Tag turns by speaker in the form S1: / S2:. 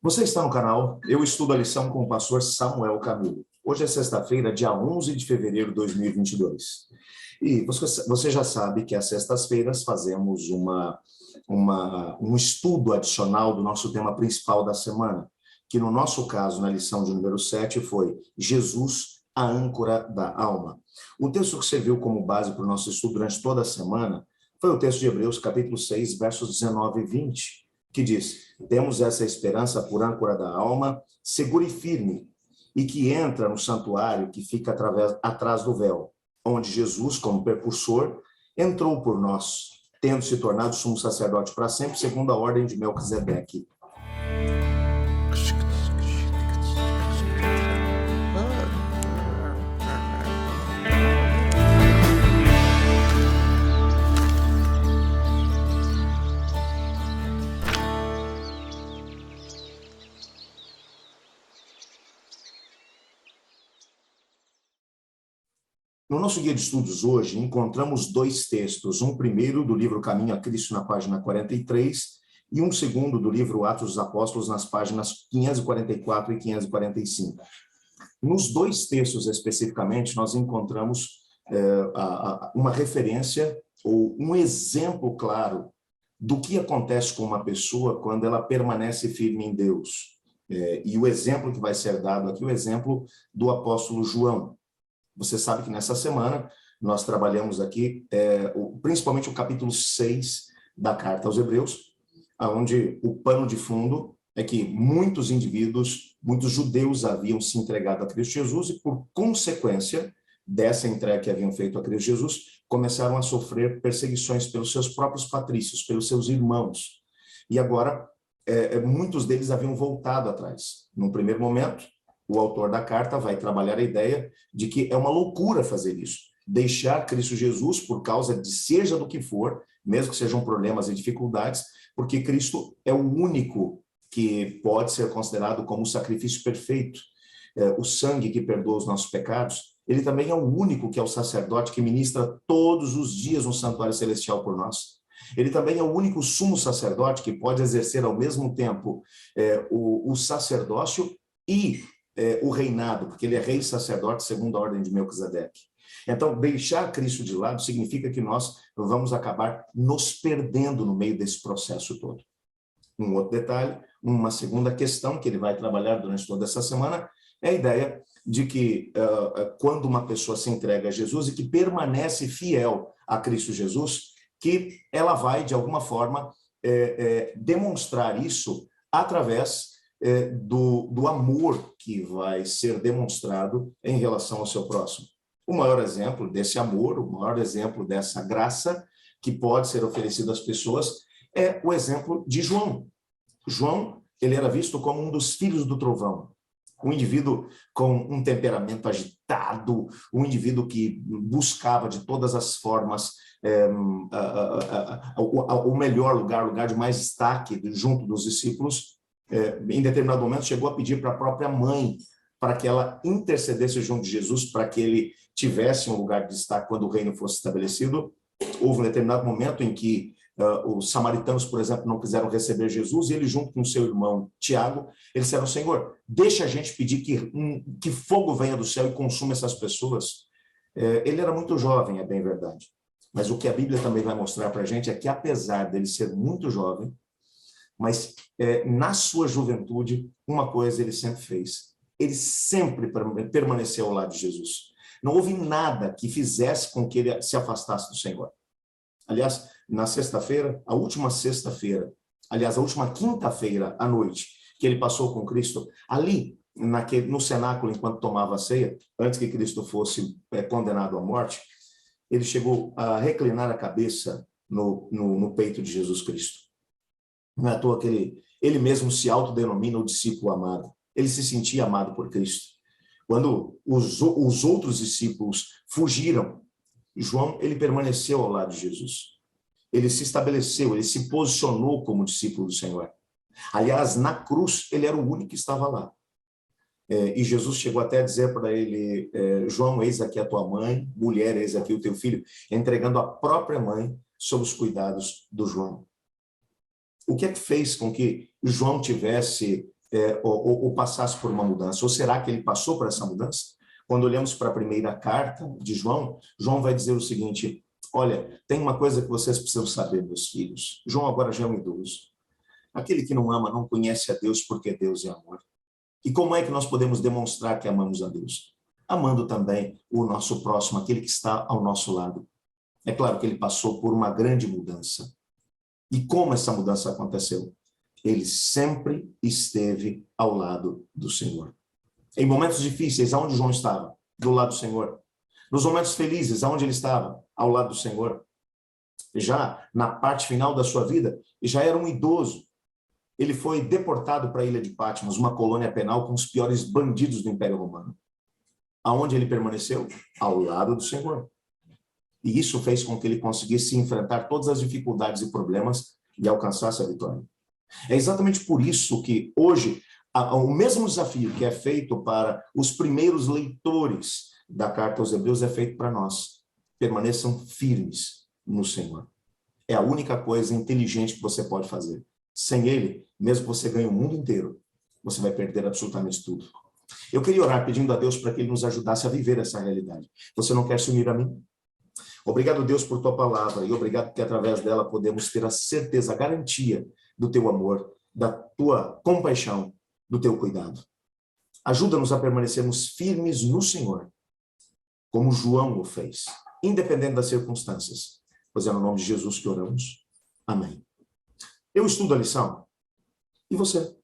S1: Você está no canal Eu Estudo a Lição com o pastor Samuel Camilo. Hoje é sexta-feira, dia 11 de fevereiro de 2022. E você já sabe que às sextas-feiras fazemos um estudo adicional do nosso tema principal da semana, que no nosso caso, na lição de número 7, foi Jesus, a âncora da alma. O texto que serviu como base para o nosso estudo durante toda a semana foi o texto de Hebreus, capítulo 6, versos 19 e 20, que diz: temos essa esperança por âncora da alma, segura e firme, e que entra no santuário que fica atrás do véu, onde Jesus, como precursor, entrou por nós, tendo se tornado sumo sacerdote para sempre, segundo a ordem de Melquisedeque. No nosso guia de estudos hoje, encontramos dois textos, um primeiro do livro Caminho a Cristo, na página 43, e um segundo do livro Atos dos Apóstolos, nas páginas 544 e 545. Nos dois textos, especificamente, nós encontramos uma referência ou um exemplo claro do que acontece com uma pessoa quando ela permanece firme em Deus. E o exemplo que vai ser dado aqui, o exemplo do apóstolo João. Você sabe que nessa semana nós trabalhamos aqui principalmente o capítulo 6 da carta aos Hebreus, onde o pano de fundo é que muitos indivíduos, muitos judeus haviam se entregado a Cristo Jesus e, por consequência dessa entrega que haviam feito a Cristo Jesus, começaram a sofrer perseguições pelos seus próprios patrícios, pelos seus irmãos. E agora, muitos deles haviam voltado atrás. Num primeiro momento, o autor da carta vai trabalhar a ideia de que é uma loucura fazer isso. Deixar Cristo Jesus por causa de seja do que for, mesmo que sejam problemas e dificuldades, porque Cristo é o único que pode ser considerado como o sacrifício perfeito. O sangue que perdoa os nossos pecados, ele também é o único que é o sacerdote que ministra todos os dias no santuário celestial por nós. Ele também é o único sumo sacerdote que pode exercer ao mesmo tempo o sacerdócio e o reinado, porque ele é rei e sacerdote segundo a ordem de Melquisedeque. Então, deixar Cristo de lado significa que nós vamos acabar nos perdendo no meio desse processo todo. Um outro detalhe, uma segunda questão que ele vai trabalhar durante toda essa semana, é a ideia de que quando uma pessoa se entrega a Jesus e que permanece fiel a Cristo Jesus, que ela vai, de alguma forma, demonstrar isso através do amor que vai ser demonstrado em relação ao seu próximo. O maior exemplo desse amor, o maior exemplo dessa graça que pode ser oferecida às pessoas é o exemplo de João. João, ele era visto como um dos filhos do trovão, um indivíduo com um temperamento agitado, um indivíduo que buscava de todas as formas o melhor lugar de mais destaque junto dos discípulos. Em determinado momento chegou a pedir para a própria mãe para que ela intercedesse junto de Jesus, para que ele tivesse um lugar de destaque quando o reino fosse estabelecido. Houve um determinado momento em que os samaritanos, por exemplo, não quiseram receber Jesus, e ele, junto com seu irmão Tiago, eles disseram: Senhor, deixa a gente pedir que fogo venha do céu e consuma essas pessoas. Ele era muito jovem, é bem verdade, mas o que a Bíblia também vai mostrar para a gente é que, apesar dele ser muito jovem, mas na sua juventude, uma coisa ele sempre fez: ele sempre permaneceu ao lado de Jesus. Não houve nada que fizesse com que ele se afastasse do Senhor. Aliás, na sexta-feira, a última quinta-feira à noite, que ele passou com Cristo, ali no cenáculo, enquanto tomava a ceia, antes que Cristo fosse condenado à morte, ele chegou a reclinar a cabeça no peito de Jesus Cristo. Não é à toa que ele mesmo se autodenomina o discípulo amado. Ele se sentia amado por Cristo. Quando os outros discípulos fugiram, João, ele permaneceu ao lado de Jesus. Ele se estabeleceu, ele se posicionou como discípulo do Senhor. Aliás, na cruz, ele era o único que estava lá. E Jesus chegou até a dizer para ele: João, eis aqui a tua mãe, mulher, eis aqui o teu filho, entregando a própria mãe sob os cuidados do João. O que é que fez com que João tivesse ou passasse por uma mudança. Ou será que ele passou por essa mudança? Quando olhamos para a primeira carta de João, João vai dizer o seguinte: olha, tem uma coisa que vocês precisam saber, meus filhos. João agora já é um idoso. Aquele que não ama não conhece a Deus, porque Deus é amor. E como é que nós podemos demonstrar que amamos a Deus? Amando também o nosso próximo, aquele que está ao nosso lado. É claro que ele passou por uma grande mudança. E como essa mudança aconteceu? Ele sempre esteve ao lado do Senhor. Em momentos difíceis, aonde João estava? Do lado do Senhor. Nos momentos felizes, aonde ele estava? Ao lado do Senhor. Já na parte final da sua vida, já era um idoso. Ele foi deportado para a ilha de Patmos, uma colônia penal com os piores bandidos do Império Romano. Aonde ele permaneceu? Ao lado do Senhor. E isso fez com que ele conseguisse enfrentar todas as dificuldades e problemas e alcançasse a vitória. É exatamente por isso que hoje o mesmo desafio que é feito para os primeiros leitores da carta aos Hebreus é feito para nós. Permaneçam firmes no Senhor. É a única coisa inteligente que você pode fazer. Sem ele, mesmo que você ganhe o mundo inteiro, você vai perder absolutamente tudo. Eu queria orar pedindo a Deus para que ele nos ajudasse a viver essa realidade. Você não quer se unir a mim? Obrigado, Deus, por tua palavra, e obrigado porque através dela podemos ter a certeza, a garantia do teu amor, da tua compaixão, do teu cuidado. Ajuda-nos a permanecermos firmes no Senhor, como João o fez, independente das circunstâncias. Pois é no nome de Jesus que oramos. Amém. Eu estudo a lição. E você?